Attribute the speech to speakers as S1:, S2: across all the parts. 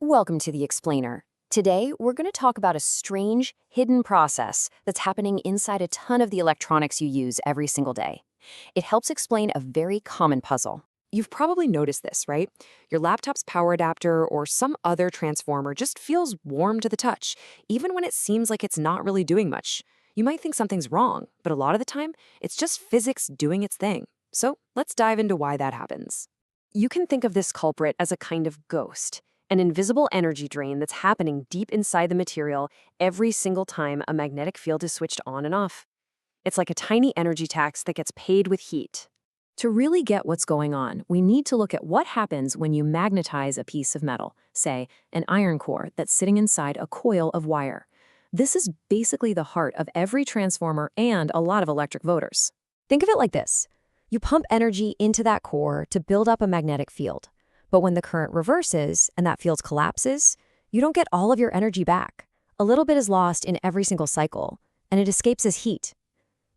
S1: Welcome to the Explainer. Today, we're going to talk about a strange, hidden process that's happening inside a ton of the electronics you use every single day. It helps explain a very common puzzle.
S2: You've probably noticed this, right? Your laptop's power adapter or some other transformer just feels warm to the touch, even when it seems like it's not really doing much. You might think something's wrong, but a lot of the time, it's just physics doing its thing. So let's dive into why that happens. You can think of this culprit as a kind of ghost, an invisible energy drain that's happening deep inside the material every single time a magnetic field is switched on and off. It's like a tiny energy tax that gets paid with heat. To really get what's going on, we need to look at what happens when you magnetize a piece of metal, say, an iron core that's sitting inside a coil of wire. This is basically the heart of every transformer and a lot of electric motors. Think of it like this. You pump energy into that core to build up a magnetic field. But when the current reverses and that field collapses, you don't get all of your energy back. A little bit is lost in every single cycle, and it escapes as heat.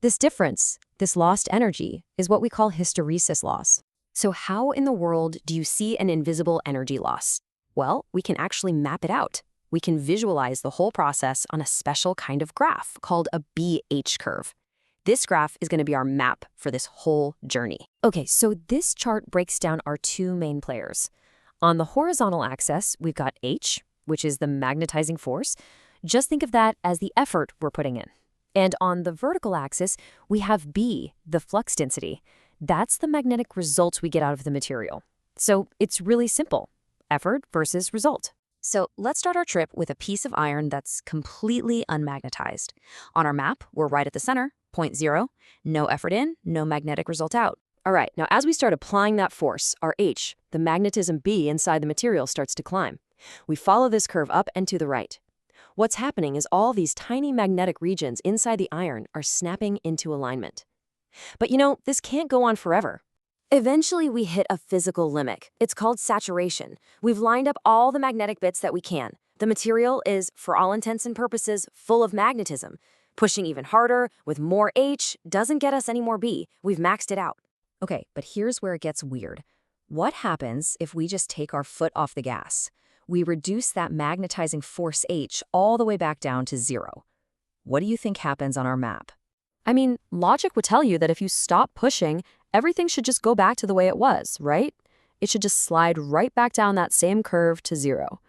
S2: This difference, this lost energy, is what we call hysteresis loss. So how in the world do you see an invisible energy loss? Well, we can actually map it out. We can visualize the whole process on a special kind of graph called a BH curve. This graph is going to be our map for this whole journey. Okay, so this chart breaks down our two main players. On the horizontal axis, we've got H, which is the magnetizing force. Just think of that as the effort we're putting in. And on the vertical axis, we have B, the flux density. That's the magnetic results we get out of the material. So it's really simple. Effort versus result. So let's start our trip with a piece of iron that's completely unmagnetized. On our map, we're right at the center, point 0, no effort in, no magnetic result out. All right, now as we start applying that force, our H, the magnetism B inside the material starts to climb. We follow this curve up and to the right. What's happening is all these tiny magnetic regions inside the iron are snapping into alignment. But this can't go on forever. Eventually, we hit a physical limit. It's called saturation. We've lined up all the magnetic bits that we can. The material is, for all intents and purposes, full of magnetism. Pushing even harder, with more H, doesn't get us any more B. We've maxed it out. Okay, but here's where it gets weird. What happens if we just take our foot off the gas? We reduce that magnetizing force H all the way back down to 0. What do you think happens on our map? I mean, logic would tell you that if you stop pushing, everything should just go back to the way it was, right? It should just slide right back down that same curve to 0.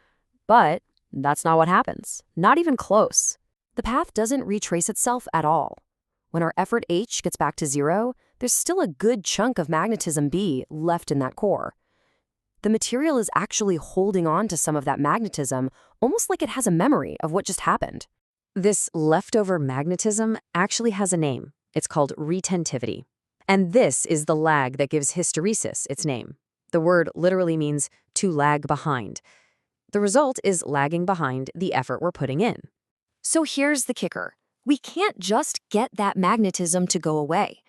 S2: But that's not what happens. Not even close. The path doesn't retrace itself at all. When our effort H gets back to 0, there's still a good chunk of magnetism B left in that core. The material is actually holding on to some of that magnetism, almost like it has a memory of what just happened. This leftover magnetism actually has a name. It's called retentivity. And this is the lag that gives hysteresis its name. The word literally means to lag behind. The result is lagging behind the effort we're putting in. So here's the kicker. We can't just get that magnetism to go away.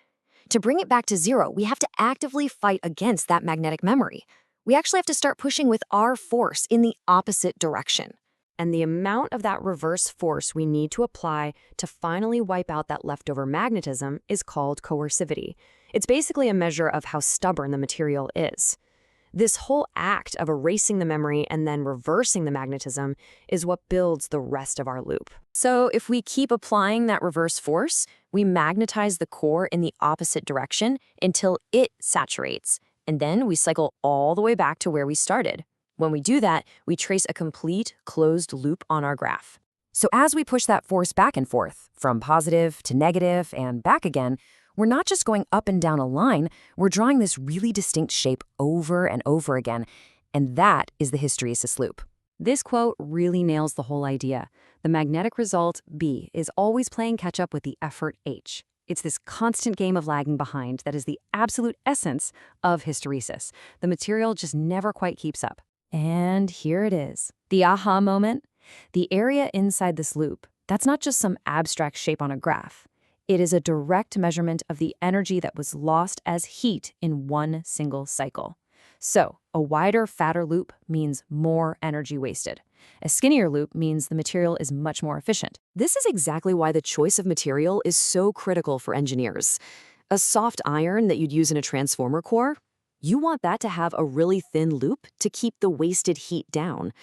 S2: To bring it back to 0, we have to actively fight against that magnetic memory. We actually have to start pushing with our force in the opposite direction. And the amount of that reverse force we need to apply to finally wipe out that leftover magnetism is called coercivity. It's basically a measure of how stubborn the material is. This whole act of erasing the memory and then reversing the magnetism is what builds the rest of our loop. So if we keep applying that reverse force, we magnetize the core in the opposite direction until it saturates, and then we cycle all the way back to where we started. When we do that, we trace a complete closed loop on our graph. So as we push that force back and forth, from positive to negative and back again, we're not just going up and down a line, we're drawing this really distinct shape over and over again, and that is the hysteresis loop. This quote really nails the whole idea. The magnetic result, B, is always playing catch up with the effort, H. It's this constant game of lagging behind that is the absolute essence of hysteresis. The material just never quite keeps up. And here it is. The aha moment. The area inside this loop, that's not just some abstract shape on a graph. It is a direct measurement of the energy that was lost as heat in one single cycle. So, a wider, fatter loop means more energy wasted. A skinnier loop means the material is much more efficient. This is exactly why the choice of material is so critical for engineers. A soft iron that you'd use in a transformer core, you want that to have a really thin loop to keep the wasted heat down.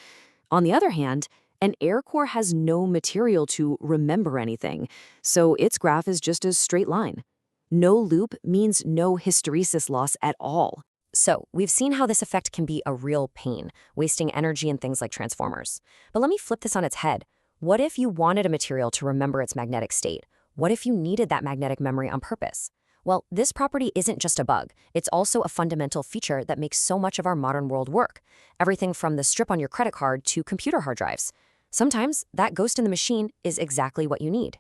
S2: On the other hand, an air core has no material to remember anything, so its graph is just a straight line. No loop means no hysteresis loss at all.
S1: So, we've seen how this effect can be a real pain, wasting energy in things like transformers. But let me flip this on its head. What if you wanted a material to remember its magnetic state? What if you needed that magnetic memory on purpose? Well, this property isn't just a bug. It's also a fundamental feature that makes so much of our modern world work. Everything from the strip on your credit card to computer hard drives. Sometimes that ghost in the machine is exactly what you need.